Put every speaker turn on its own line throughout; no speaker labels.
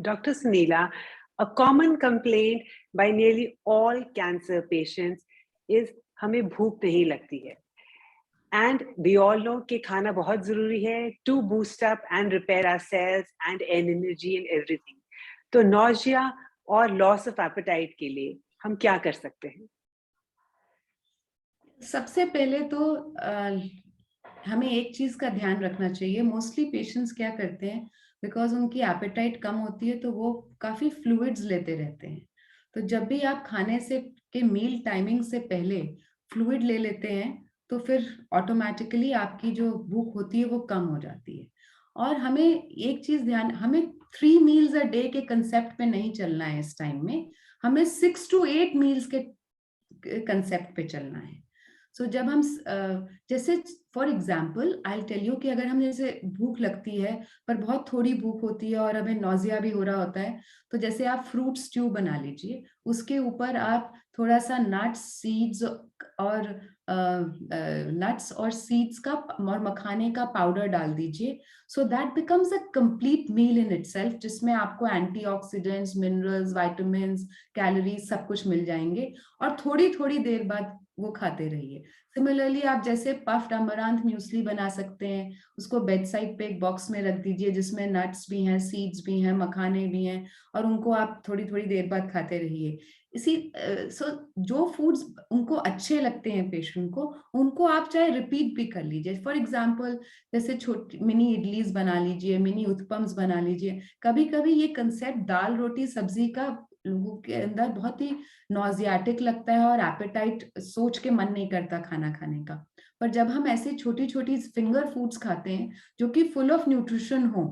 Dr. Sunila, a common complaint by nearly all cancer patients is हमें भूख नहीं लगती है and we all know कि खाना बहुत ज़रूरी है to boost up and repair our cells and energy and everything. तो nausea और loss of appetite के लिए हम क्या कर सकते हैं?
सबसे पहले तो हमें एक चीज का ध्यान रखना चाहिए। मोस्टली पेशेंट्स क्या करते हैं, बिकॉज उनकी एपेटाइट कम होती है तो वो काफी फ्लूइड्स लेते रहते हैं। तो जब भी आप खाने से के मील टाइमिंग से पहले फ्लूइड ले लेते हैं तो फिर ऑटोमेटिकली आपकी जो भूख होती है वो कम हो जाती है। और हमें एक चीज ध्यान, हमें 3 मील्स अ डे के कंसेप्ट पे नहीं चलना है इस टाइम में, हमें 6 to 8 मील्स के कंसेप्ट पे चलना है। सो जब हम जैसे for example I tell you कि अगर हम जैसे भूख लगती है पर बहुत थोड़ी भूख होती है और हमें नौजिया भी हो रहा होता है, तो जैसे आप फ्रूट स्ट्यू बना लीजिए, उसके ऊपर आप थोड़ा सा नट्स सीड्स और नट्स और सीड्स का और मखाने का पाउडर डाल दीजिए। So that becomes a complete meal in itself, जिसमें आपको एंटीऑक्सीडेंट्स, मिनरल्स, विटामिन्स, कैलोरीज सब कुछ मिल जाएंगे और थोड़ी थोड़ी देर बाद वो खाते रहिए। सिमिलरली आप जैसे पफ्ड अमरांथ म्यूसली बना सकते हैं, उसको बेड साइड पे एक बॉक्स में रख दीजिए जिसमें नट्स भी हैं, सीड्स भी हैं, मखाने भी हैं, और उनको आप थोड़ी थोड़ी देर बाद खाते रहिए। इसी सो जो फूड्स उनको अच्छे लगते हैं पेशेंट को, उनको आप चाहे रिपीट भी कर लीजिए। फॉर एग्जाम्पल जैसे छोटी मिनी इडलीज बना लीजिए, मिनी उत्पम्स बना लीजिए। कभी कभी ये कंसेप्ट दाल रोटी सब्जी का लोगों के अंदर बहुत ही नॉजियाटिक लगता है और एपेटाइट सोच के मन नहीं करता खाना खाने का। पर जब हम ऐसे छोटी छोटी फिंगर फूड्स खाते हैं जो कि फुल ऑफ न्यूट्रिशन हो,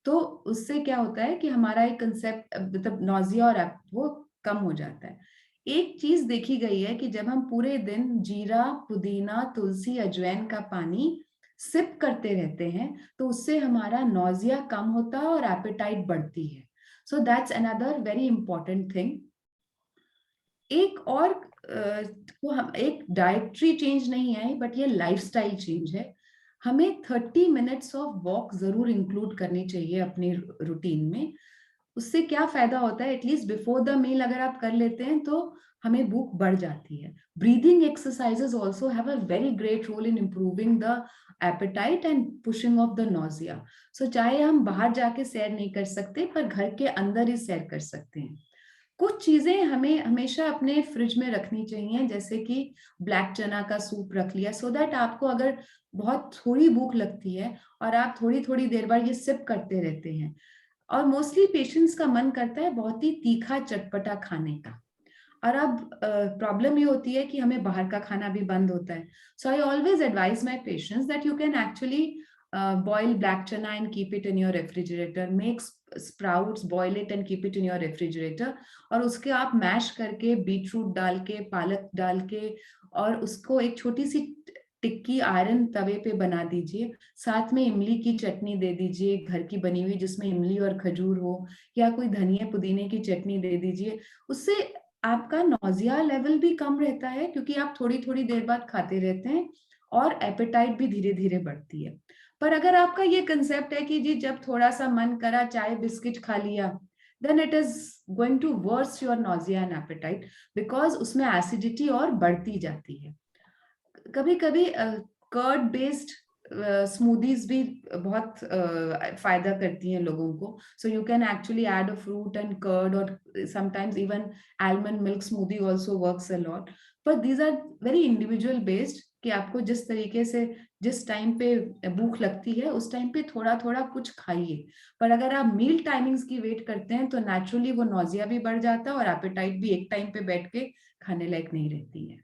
तो उससे क्या होता है कि हमारा एक कंसेप्ट मतलब नॉजिया और वो कम हो जाता है। एक चीज देखी गई है कि जब हम पूरे दिन जीरा, पुदीना, तुलसी, अजवाइन का पानी सिप करते रहते हैं तो उससे हमारा नॉजिया कम होता है और एपेटाइट बढ़ती है। So that's another very important thing. एक और वो हम एक डाइटरी चेंज नहीं है बट ये लाइफस्टाइल चेंज है। हमें 30 मिनट्स ऑफ वॉक जरूर इंक्लूड करनी चाहिए अपनी रूटीन में। उससे क्या फायदा होता है, एटलीस्ट बिफोर द मील अगर आप कर लेते हैं तो हमें भूख बढ़ जाती है। Breathing exercises also have a very great role in improving the appetite and pushing off the nausea. So चाहे हम बाहर जाके सैर नहीं कर सकते पर घर के अंदर ही सैर कर सकते हैं। कुछ चीजें हमें हमेशा अपने फ्रिज में रखनी चाहिए, जैसे कि ब्लैक चना का सूप रख लिया, सो दैट आपको अगर बहुत थोड़ी भूख लगती है और आप थोड़ी थोड़ी देर बाद ये सिप करते रहते हैं। और मोस्टली पेशेंट्स का मन करता है बहुत ही तीखा चटपटा खाने का, और अब प्रॉब्लम ये होती है कि हमें बाहर का खाना भी बंद होता है। So I always advise my patients that you can actually boil black chana and keep it in your refrigerator, make sprouts, boil it and keep it in your refrigerator, और उसके आप मैश करके बीट रूट डाल के, पालक डाल के, और उसको एक छोटी सी टिक्की आयरन तवे पे बना दीजिए। साथ में इमली की चटनी दे दीजिए, घर की बनी हुई, जिसमें इमली और खजूर हो, या कोई धनिया पुदीने की चटनी दे दीजिए। उससे आपका नौजिया लेवल भी कम रहता है क्योंकि आप थोड़ी थोड़ी देर बाद खाते रहते हैं और एपेटाइट भी धीरे धीरे बढ़ती है। पर अगर आपका ये कंसेप्ट है कि जी जब थोड़ा सा मन करा चाय बिस्किट खा लिया, then it is going to worse your nausea and appetite, because उसमें एसिडिटी और बढ़ती जाती है। कभी कभी कर्ड बेस्ड स्मूदीज भी बहुत फायदा करती हैं लोगों को। So you can actually add a fruit and curd, और sometimes even almond milk smoothie also works a lot. पर these are very individual based कि आपको जिस तरीके से जिस टाइम पे भूख लगती है उस टाइम पे थोड़ा थोड़ा कुछ खाइए। पर अगर आप मील टाइमिंग्स की वेट करते हैं तो नेचुरली वो नौजिया भी बढ़ जाता है और एपेटाइट भी एक टाइम पे बैठ के खाने लायक नहीं रहती है।